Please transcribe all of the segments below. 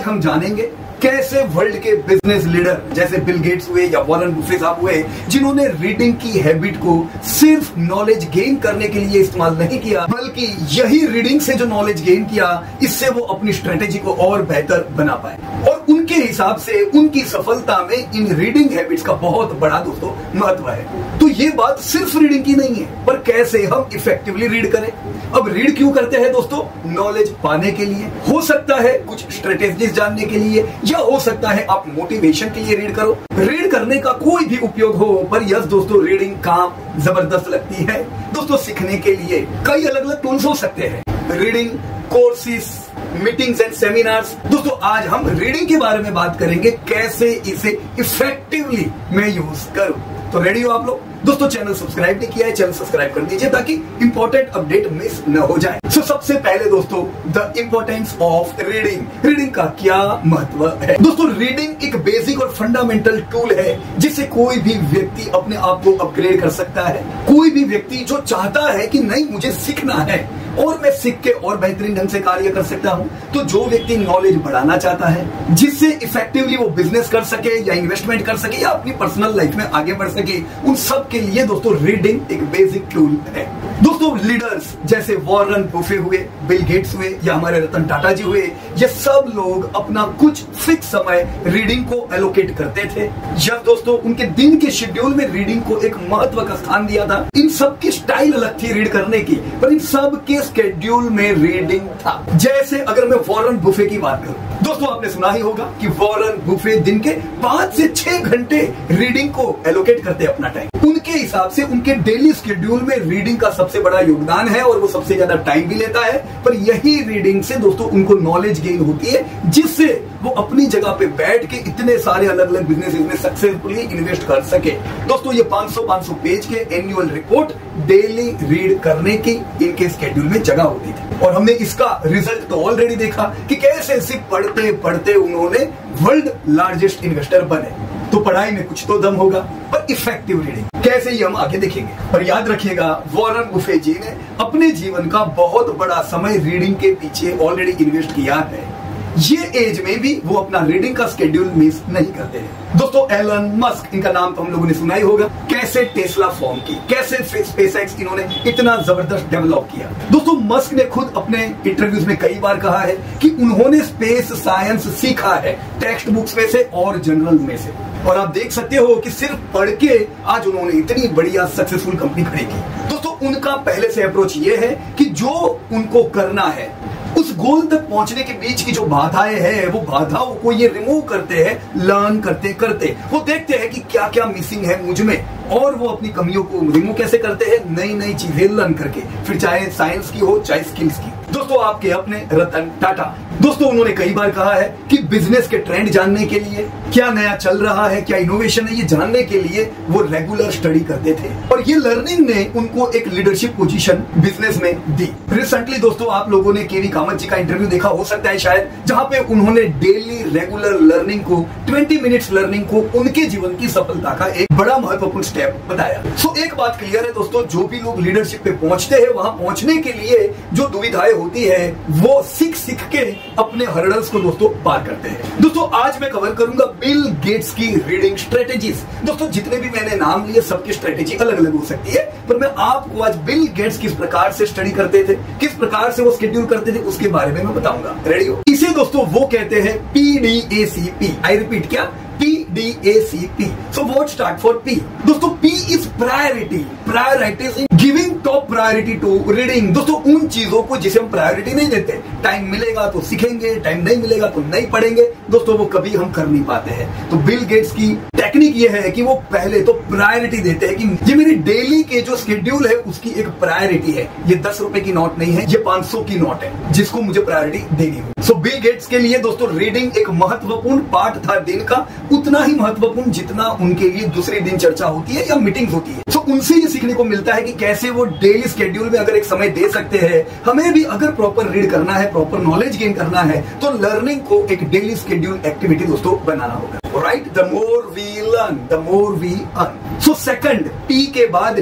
हम जानेंगे कैसे वर्ल्ड के बिजनेस लीडर जैसे बिल गेट्स हुए या वॉरेन बुफे साहब हुए, जिन्होंने रीडिंग की हैबिट को सिर्फ नॉलेज गेन करने के लिए इस्तेमाल नहीं किया, बल्कि यही रीडिंग से जो नॉलेज गेन किया, इससे वो अपनी स्ट्रेटेजी को और बेहतर बना पाए। और उनके हिसाब से उनकी सफलता में इन रीडिंग हैबिट्स का बहुत बड़ा दोस्तों महत्व है। तो ये बात सिर्फ रीडिंग की नहीं है, पर कैसे हम इफेक्टिवली रीड करें। अब रीड क्यों करते हैं दोस्तों? नॉलेज पाने के लिए, हो सकता है कुछ स्ट्रेटेजीज जानने के लिए, या हो सकता है आप मोटिवेशन के लिए रीड करो। रीड करने का कोई भी उपयोग हो, पर यस दोस्तों, रीडिंग काम जबरदस्त लगती है। दोस्तों सीखने के लिए कई अलग अलग टूल्स हो सकते हैं, reading courses, meetings and seminars. दोस्तों आज हम रीडिंग के बारे में बात करेंगे, कैसे इसे इफेक्टिवली मैं यूज करूं। तो रेडी हो आप लोग? दोस्तों चैनल सब्सक्राइब नहीं किया है, चैनल सब्सक्राइब कर दीजिए ताकि इंपॉर्टेंट अपडेट मिस न हो जाए। सो सबसे पहले दोस्तों, the importance of reading. Reading का क्या महत्व है? दोस्तों रीडिंग एक बेसिक और फंडामेंटल टूल है जिससे कोई भी व्यक्ति अपने आप को अपग्रेड कर सकता है। कोई भी व्यक्ति जो चाहता है कि नहीं मुझे सीखना है और मैं सीख के और बेहतरीन ढंग से कार्य कर सकता हूं, तो जो व्यक्ति नॉलेज बढ़ाना चाहता है जिससे इफेक्टिवली वो बिजनेस कर सके या इन्वेस्टमेंट कर सके या अपनी पर्सनल लाइफ में आगे बढ़ सके, उन सब के लिए दोस्तों रीडिंग एक बेसिक टूल है। दोस्तों लीडर्स जैसे वॉरेन बुफे हुए, बिल गेट्स हुए या हमारे रतन टाटा जी हुए, ये सब लोग अपना कुछ फिक्स समय रीडिंग को एलोकेट करते थे। जब दोस्तों उनके दिन के शेड्यूल में रीडिंग को एक महत्व का स्थान दिया था। इन सब की स्टाइल अलग थी रीड करने की, पर इन सब के स्केड्यूल में रीडिंग था। जैसे अगर मैं वॉरेन बुफे की बात करूं, दोस्तों आपने सुना ही होगा कि वॉरेन बुफे दिन के 5 से 6 घंटे रीडिंग को एलोकेट करते हैं अपना टाइम। उनके हिसाब से उनके डेली शेड्यूल में रीडिंग का सबसे बड़ा योगदान है और वो सबसे ज्यादा टाइम भी लेता है, पर यही रीडिंग से दोस्तों उनको नॉलेज गेन होती है, जिससे वो अपनी जगह पे बैठ के इतने सारे अलग अलग बिजनेस में सक्सेसफुली इन्वेस्ट कर सके। दोस्तों ये 500 पेज के एनुअल रिपोर्ट डेली रीड करने की इनके स्केड्यूल में जगह होती थी, और हमने इसका रिजल्ट तो ऑलरेडी देखा कि कैसे सिर्फ पढ़ते पढ़ते उन्होंने वर्ल्ड लार्जेस्ट इन्वेस्टर बने। तो पढ़ाई में कुछ तो दम होगा, पर इफेक्टिव रीडिंग कैसे ही हम आगे देखेंगे। पर याद रखिएगा, वॉरेन बुफे जी ने अपने जीवन का बहुत बड़ा समय रीडिंग के पीछे ऑलरेडी इन्वेस्ट किया है। ये एज में भी वो अपना रीडिंग का स्केड्यूल मिस नहीं करते हैं। दोस्तों एलन मस्क, इनका नाम तो हम लोगों ने सुना ही होगा। कैसे टेस्ला फॉर्म की, कैसे स्पेसएक्स इन्होंने इतना जबरदस्त डेवलप किया। दोस्तों मस्क ने खुद अपने इंटरव्यूज में कई बार कहा है कि उन्होंने स्पेस साइंस सीखा है टेक्स्ट बुक्स में से और जर्नल में से, और आप देख सकते हो कि सिर्फ पढ़ के आज उन्होंने इतनी बढ़िया सक्सेसफुल कंपनी खड़ी की। दोस्तों उनका पहले से अप्रोच ये है कि जो उनको करना है उस गोल तक पहुंचने के बीच की जो बाधाएं हैं, वो बाधाओं को ये रिमूव करते हैं। लर्न करते करते वो देखते हैं कि क्या क्या मिसिंग है मुझ में, और वो अपनी कमियों को रिमूव कैसे करते हैं, नई नई चीजें लर्न करके, फिर चाहे साइंस की हो चाहे स्किल्स की। दोस्तों आपके अपने रतन टाटा, दोस्तों उन्होंने कई बार कहा है कि बिजनेस के ट्रेंड जानने के लिए, क्या नया चल रहा है, क्या इनोवेशन है, ये जानने के लिए वो रेगुलर स्टडी करते थे, और ये लर्निंग ने उनको एक लीडरशिप पोजीशन बिजनेस में दी। रिसेंटली दोस्तों आप लोगों ने केवी कामत जी का इंटरव्यू देखा हो सकता है शायद, जहां पे उन्होंने डेली रेगुलर लर्निंग को, 20 मिनट्स लर्निंग को उनके जीवन की सफलता का एक बड़ा महत्वपूर्ण स्टेप बताया। सो एक बात क्लियर है दोस्तों, जो भी लोग लीडरशिप पे पहुंचते हैं, वहां पहुंचने के लिए जो दुविधाएं होती है वो सीख के अपने हर्डल्स को दोस्तों पार करते हैं। दोस्तों आज मैं कवर करूंगा बिल गेट्स की रीडिंग स्ट्रेटेजीज। दोस्तों जितने भी मैंने नाम लिए सबकी स्ट्रेटेजी अलग अलग हो सकती है, पर मैं आपको आज बिल गेट्स किस प्रकार से स्टडी करते थे, किस प्रकार से वो शेड्यूल करते थे, उसके बारे में मैं बताऊंगा। रेडी हो? इसे दोस्तों वो कहते हैं PDACP। आई रिपीट, क्या? PDACP। So what start for P? दोस्तों P is priority. Prioritizing, giving top priority to reading. दोस्तों उन चीजों को जिसे हम प्रायोरिटी नहीं देते, टाइम मिलेगा तो सीखेंगे, टाइम नहीं मिलेगा तो नहीं पढ़ेंगे, दोस्तों वो कभी हम कर नहीं पाते हैं। तो बिल गेट्स की टेक्निक ये है कि वो पहले तो प्रायोरिटी देते हैं कि ये मेरी डेली के जो शेड्यूल है उसकी एक प्रायोरिटी है। ये 10 रुपए की नोट नहीं है, ये 500 की नोट है जिसको मुझे प्रायोरिटी देनी हो। सो बिल गेट्स के लिए दोस्तों रीडिंग एक महत्वपूर्ण पार्ट था दिन का, उतना ही महत्वपूर्ण जितना उनके लिए दूसरी दिन चर्चा होती है या मीटिंग्स होती है। सो उनसे ये सीखने को मिलता है कि कैसे वो डेली शेड्यूल में अगर एक समय दे सकते हैं। हमें भी अगर प्रॉपर रीड करना है, प्रॉपर नॉलेज गेन करना है, तो लर्निंग को एक डेली शेड्यूल एक्टिविटी दोस्तों बनाना होगा। Right, the more we learn the more we earn. So second, P के बाद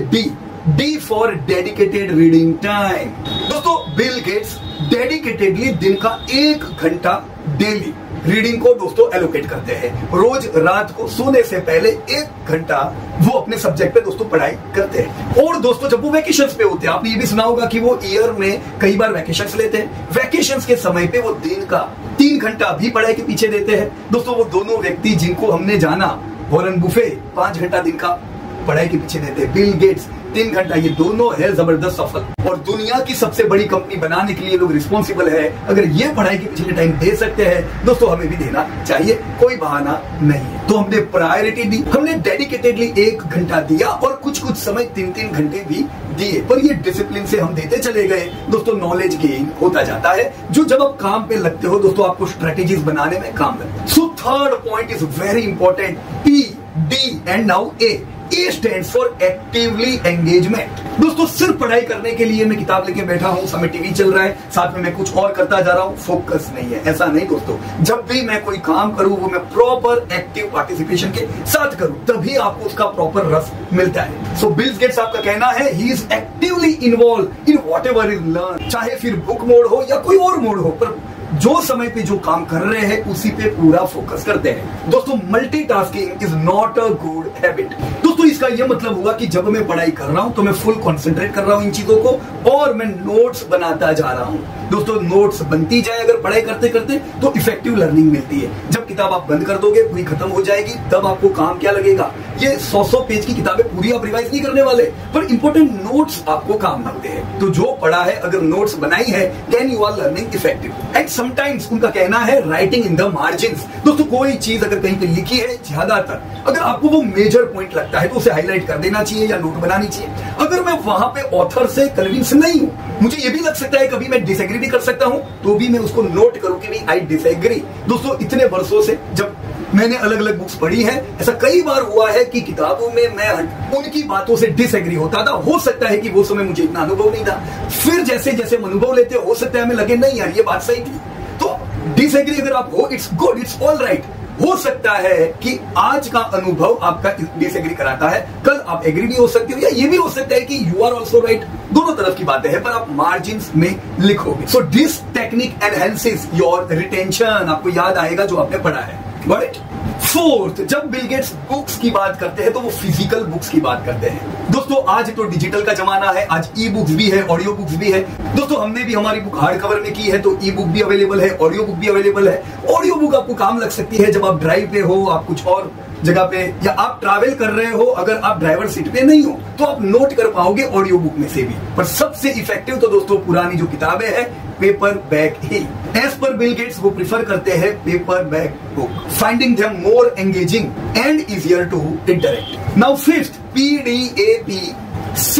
D for dedicated reading time. दोस्तों बिल गेट्स डेडिकेटेडली दिन का 1 घंटा डेली रीडिंग को दोस्तों एलोकेट करते हैं। रोज रात को सोने से पहले 1 घंटा वो अपने सब्जेक्ट पे दोस्तों पढ़ाई करते हैं। और दोस्तों जब वो वेकेशंस पे होते हैं, आपने ये भी सुना होगा कि वो ईयर में कई बार वेकेशंस लेते हैं। वेकेशंस के समय पे वो दिन का 3 घंटा भी पढ़ाई के पीछे देते हैं। दोस्तों वो दोनों व्यक्ति जिनको हमने जाना, वॉरेन बुफे 5 घंटा दिन का पढ़ाई के पीछे देते हैं, बिल गेट्स 3 घंटा, ये दोनों है जबरदस्त सफल। और दुनिया की सबसे बड़ी कंपनी बनाने के लिए लोग रिस्पॉन्सिबल है। अगर ये पढ़ाई के पीछे टाइम दे सकते हैं दोस्तों, हमें भी देना चाहिए, कोई बहाना नहीं है। तो हमने प्रायोरिटी दी, हमने डेडिकेटेडली 1 घंटा दिया और कुछ कुछ समय 3-3 घंटे भी दिए। पर ये डिसिप्लिन से हम देते चले गए दोस्तों, नॉलेज गेन होता जाता है, जो जब आप काम पे लगते हो दोस्तों आपको स्ट्रेटेजीज बनाने में काम लगता है। So third point is very important, PD and now A stands for actively engagement। दोस्तों सिर्फ पढ़ाई करने के लिए मैं किताब लेके बैठा हूं, समय टीवी चल रहा है, साथ में मैं कुछ और करता जा रहा हूं, फोकस नहीं है, ऐसा नहीं दोस्तों। जब भी मैं कोई काम करूं वो मैं प्रॉपर एक्टिव पार्टिसिपेशन के साथ करूं, तभी आपको उसका प्रॉपर रस मिलता है। सो बिल गेट्स आपका कहना है he is actively involve in whatever is learn, चाहे फिर बुक मोड हो या कोई और मोड हो, पर जो समय पे जो काम कर रहे हैं उसी पे पूरा फोकस करते हैं। दोस्तों multitasking is not a good habit. दोस्तों इसका यह मतलब हुआ कि जब मैं पढ़ाई कर रहा हूं तो मैं फुल कंसंट्रेट कर रहा हूं इन चीजों को और मैं नोट्स बनाता जा रहा हूं। दोस्तों नोट्स बनती जाए अगर पढ़ाई करते करते तो इफेक्टिव लर्निंग मिलती है। जब किताब आप बंद कर दोगे, पूरी खत्म हो जाएगी, तब आपको काम क्या लगेगा? ये 100 पेज की किताबें पूरी आप रिवाइज नहीं करने वाले, पर इंपॉर्टेंट नोट्स आपको काम लगते हैं। तो जो पढ़ा है, अगर नोट्स बनाई है, then you are learning effective. And sometimes उनका कहना है राइटिंग इन द मार्जिन्स। दोस्तों कोई चीज अगर कहीं पे लिखी है, ज्यादातर अगर आपको वो मेजर पॉइंट लगता है तो उसे हाईलाइट कर देना चाहिए या नोट बनानी चाहिए। अगर मैं वहां पे ऑथर से कन्विंस नहीं हूं, मुझे ये भी लग सकता है कभी मैं डिसएग्री भी कर सकता हूं, तो भी मैं उसको नोट करूं कि नहीं आई डिसएग्री। दोस्तों इतने वर्षों से जब मैंने अलग अलग बुक्स पढ़ी है, ऐसा कई बार हुआ है कि किताबों में मैं उनकी बातों से डिसएग्री होता था। हो सकता है कि वो समय मुझे इतना अनुभव नहीं था, फिर जैसे जैसे अनुभव लेते हो सकता है हमें लगे नहीं यार ये बात सही थी। तो डिसएग्री अगर आप हो, it's good, it's all right. हो सकता है कि आज का अनुभव आपका डिसएग्री कराता है, कल आप एग्री भी हो सकते हो, या ये भी हो सकता है कि यू आर ऑल्सो राइट। दोनों तरफ की बातें हैं, पर आप मार्जिन्स में लिखोगे। So this technique enhances your retention, आपको याद आएगा जो आपने पढ़ा है। Got it? फोर्थ, जब बिल गेट्स बुक्स की बात करते हैं तो वो फिजिकल बुक्स की बात करते हैं। दोस्तों आज तो डिजिटल का जमाना है, आज ई बुक्स भी है, ऑडियो बुक्स भी है। दोस्तों हमने भी हमारी बुक हार्ड कवर में की है, तो ई बुक भी अवेलेबल है, ऑडियो बुक भी अवेलेबल है। ऑडियो बुक आपको काम लग सकती है जब आप ड्राइव पे हो, आप कुछ और जगह पे, या आप ट्रैवल कर रहे हो, अगर आप ड्राइवर सीट पे नहीं हो तो आप नोट कर पाओगे ऑडियो बुक में से भी। पर सबसे इफेक्टिव तो दोस्तों पुरानी जो किताबें हैं, पेपर बैग ही। एज पर बिल गेट्स वो प्रिफर करते हैं paper bag book, finding them more engaging and easier to interact. Now fifth, PDAPC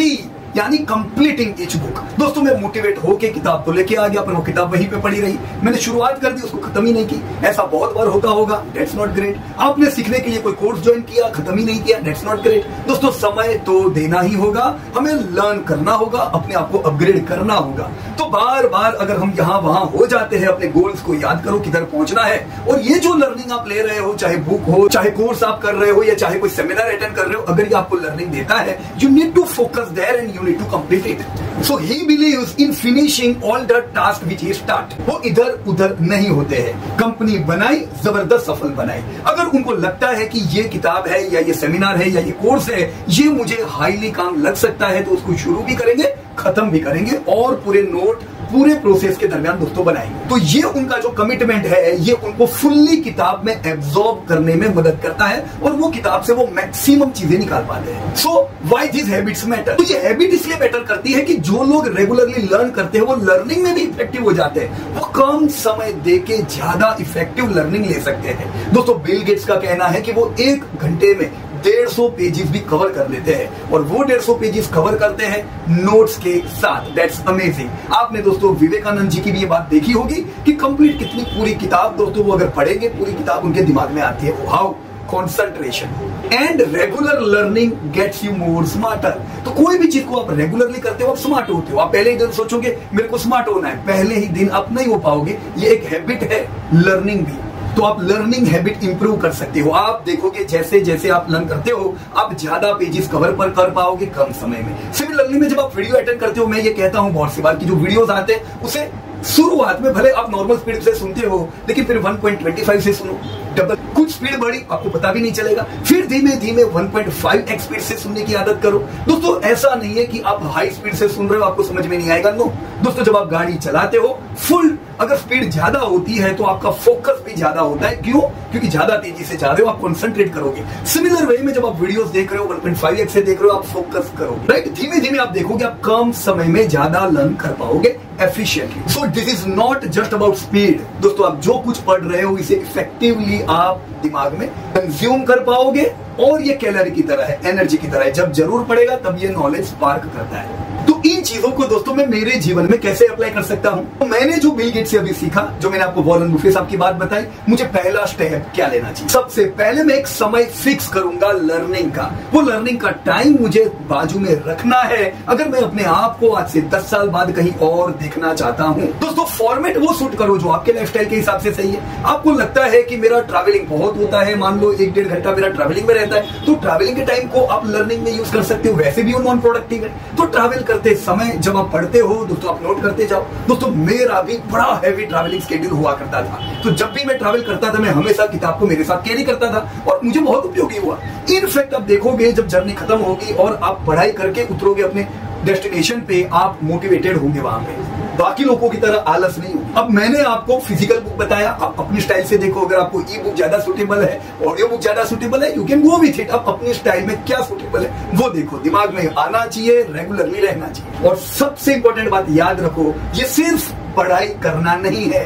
यानी कंप्लीटिंग ईच बुक। दोस्तों मैं मोटिवेट होके किताब तो लेके आ गया, पर वो किताब वहीं पे पड़ी रही, मैंने शुरुआत कर दी, उसको खत्म ही नहीं की। ऐसा बहुत बार होता होगा, दैट्स नॉट ग्रेट। आपने सीखने के लिए कोई कोर्स ज्वाइन किया, खत्म ही नहीं किया, दैट्स नॉट ग्रेट। दोस्तों समय तो देना ही होगा, हमें लर्न करना होगा, अपने आप को अपग्रेड करना होगा। तो बार बार अगर हम यहाँ वहां हो जाते हैं, अपने गोल्स को याद करो किधर पहुंचना है। और ये जो लर्निंग आप ले रहे हो, चाहे बुक हो, चाहे कोर्स आप कर रहे हो, या चाहे कोई सेमिनार अटेंड कर रहे हो, अगर ये आपको लर्निंग देता है, you need to focus there and need to complete it. So he believes in finishing all the task which he start. वो इधर उधर नहीं होते हैं। कंपनी बनाई, जबरदस्त सफल बनाई। अगर उनको लगता है कि ये किताब है या ये सेमिनार है या ये कोर्स है, ये मुझे हाईली काम लग सकता है, तो उसको शुरू भी करेंगे, खत्म भी करेंगे, और पूरे नोट पूरे प्रोसेस के दरमियान दोस्तों बनाएंगे। तो ये उनका जो कमिटमेंट है, ये उनको फुल्ली किताब में एब्जॉर्ब करने में मदद करता है, और वो किताब से वो मैक्सिमम चीजें निकाल पाते हैं। So why this habits matter? तो ये हैबिट इसलिए मैटर करती है कि जो लोग रेगुलरली लर्न करते हैं वो लर्निंग में भी इफेक्टिव हो जाते हैं। वो कम समय देके ज्यादा इफेक्टिव लर्निंग ले सकते हैं। दोस्तों बिल गेट्स का कहना है कि वो 1 घंटे में 150 पेजेस भी कवर कर लेते हैं, और वो 150 पेजेस कवर करते हैं नोट्स के साथ। That's amazing. आपने दोस्तों विवेकानंद जी की भी ये बात देखी होगी कि कंप्लीट कितनी पूरी किताब दोस्तों वो अगर पढ़ेंगे, पूरी किताब उनके दिमाग में आती है। How? Concentration and regular learning gets you more smarter. तो कोई भी चीज को आप रेगुलरली करते हो, आप स्मार्ट होते हो। आप पहले ही दिन सोचोगे मेरे को स्मार्ट होना है, पहले ही दिन आप नहीं हो पाओगे। ये एक हैबिट है लर्निंग भी, तो आप लर्निंग हैबिट इंप्रूव कर सकते हो। आप देखोगे जैसे जैसे आप लर्न करते हो, आप ज्यादा पेजेस कवर पर कर पाओगे कम समय में। सिमिलरली में जब आप वीडियो अटेंड करते हो, मैं ये कहता हूं बहुत सी बार कि जो वीडियोस आते हैं उसे शुरुआत में भले आप नॉर्मल स्पीड से सुनते हो, लेकिन फिर 1.25 से सुनो, डबल, कुछ स्पीड बढ़ी आपको पता भी नहीं चलेगा, फिर धीमे धीमे 1.5x स्पीड से सुनने की आदत करो। दोस्तों ऐसा नहीं है कि आप हाई स्पीड से सुन रहे हो आपको समझ में नहीं आएगा, नो दोस्तों, जब आप गाड़ी चलाते हो फुल अगर स्पीड ज्यादा होती है तो आपका फोकस भी ज्यादा होता है। क्यों? क्योंकि ज्यादा तेजी से जा रहे हो, आप कंसंट्रेट करोगे। सिमिलर वे में जब आप वीडियोस देख रहे हो 1.5x से देख रहे हो, आप फोकस करोगे, राइट? धीमे धीमे आप देखोगे आप कम समय में ज्यादा लर्न कर पाओगे efficiently. So this is not just about speed. दोस्तों आप जो कुछ पढ़ रहे हो इसे इफेक्टिवली आप दिमाग में कंज्यूम कर पाओगे, और ये कैलोरी की तरह है, एनर्जी की तरह है, जब जरूर पड़ेगा तब ये नॉलेज स्पार्क करता है। तो इन चीजों को दोस्तों मैं मेरे जीवन में कैसे अप्लाई कर सकता हूं? तो मैंने जो बिल गेट्स से अभी सीखा, जो मैंने आपको वॉरेन बुफे साहब की बात बताई, मुझे पहला स्टेप क्या लेना चाहिए? सबसे पहले मैं एक समय फिक्स करूंगा लर्निंग का। वो लर्निंग का टाइम मुझे बाजू में रखना है अगर मैं अपने आप को आज से 10 साल बाद कहीं और देखना चाहता हूं। दोस्तों फॉर्मेट वो सूट करो जो आपके लाइफस्टाइल के हिसाब से सही है। आपको लगता है कि मेरा ट्रैवलिंग बहुत होता है, मान लो 1-1.5 घंटा मेरा ट्रैवलिंग में रहता है, तो ट्रैवलिंग के टाइम को आप लर्निंग में यूज कर सकते हो, वैसे भी वो नॉन प्रोडक्टिव है। तो ट्रैवल करते समय जब आप पढ़ते हो दोस्तों आप नोट करते जाओ। दोस्तों मेरा भी बड़ा हैवी ट्रैवलिंग शेड्यूल हुआ करता था, तो जब भी मैं ट्रैवल करता था मैं हमेशा किताब को मेरे साथ कैरी करता था और मुझे बहुत उपयोगी हुआ। इनफैक्ट आप देखोगे जब जर्नी खत्म होगी और आप पढ़ाई करके उतरोगे अपने डेस्टिनेशन पे, आप मोटिवेटेड होंगे वहां पे, बाकी लोगों की तरह आलस नहीं होगी। अब मैंने आपको फिजिकल बुक बताया, आप अपनी स्टाइल से देखो। अगर आपको ई बुक ज्यादा सूटेबल है, ऑडियो बुक ज्यादा सूटेबल है, you can go with it. आप अपनी स्टाइल में क्या सूटेबल है वो देखो, दिमाग में आना चाहिए, रेगुलरली रहना चाहिए। और सबसे इंपॉर्टेंट बात याद रखो, ये सिर्फ पढ़ाई करना नहीं है,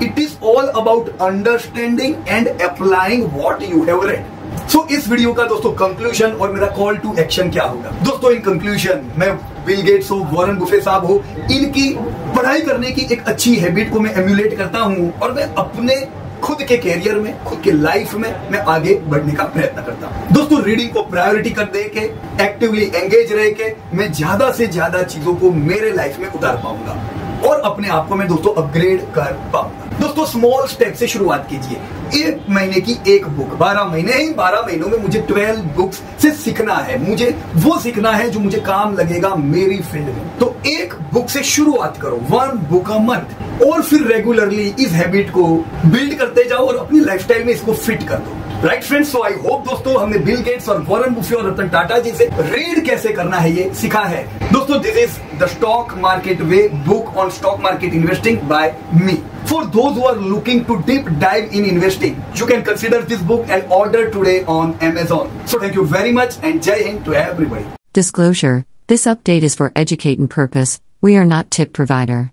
it is all about understanding and applying what you have read. So इस वीडियो का दोस्तों कंक्लूजन और मेरा कॉल टू एक्शन क्या होगा? दोस्तों इन कंक्लूजन, मैं बिल गेट्स हो, वॉरेन बुफे साहब हो, इनकी पढ़ाई करने की एक अच्छी हैबिट को मैं एम्यूलेट करता हूं और मैं अपने खुद के कैरियर में, खुद के लाइफ में मैं आगे बढ़ने का प्रयत्न करता हूं। दोस्तों रीडिंग को प्रायोरिटी कर दे के, एक्टिवली एंगेज रह के मैं ज्यादा से ज्यादा चीजों को मेरे लाइफ में उतार पाऊंगा और अपने आप को मैं दोस्तों अपग्रेड कर पाऊंगा। दोस्तों स्मॉल स्टेप से शुरुआत कीजिए। 1 महीने की एक बुक, 12 महीने ही 12 महीनों में मुझे 12 बुक्स से सीखना है। मुझे वो सीखना है जो मुझे काम लगेगा मेरी फील्ड में। तो एक बुक से शुरुआत करो, 1 बुक अ मंथ, और फिर रेगुलरली इस हैबिट को बिल्ड करते जाओ और अपनी लाइफस्टाइल में इसको फिट कर दो। Right friends, so I hope दोस्तों हमने बिल गेट्स और वॉरेन बुफे और रतन टाटा जी से रीड कैसे करना है ये सिखा है। दोस्तों this is the stock market way, book on stock market investing by me. For those who are looking to deep dive in investing, you can consider this book and order today on Amazon. So thank you very much and Jai Hind to everybody. Disclosure: this update is for educating purpose. We are not tip provider.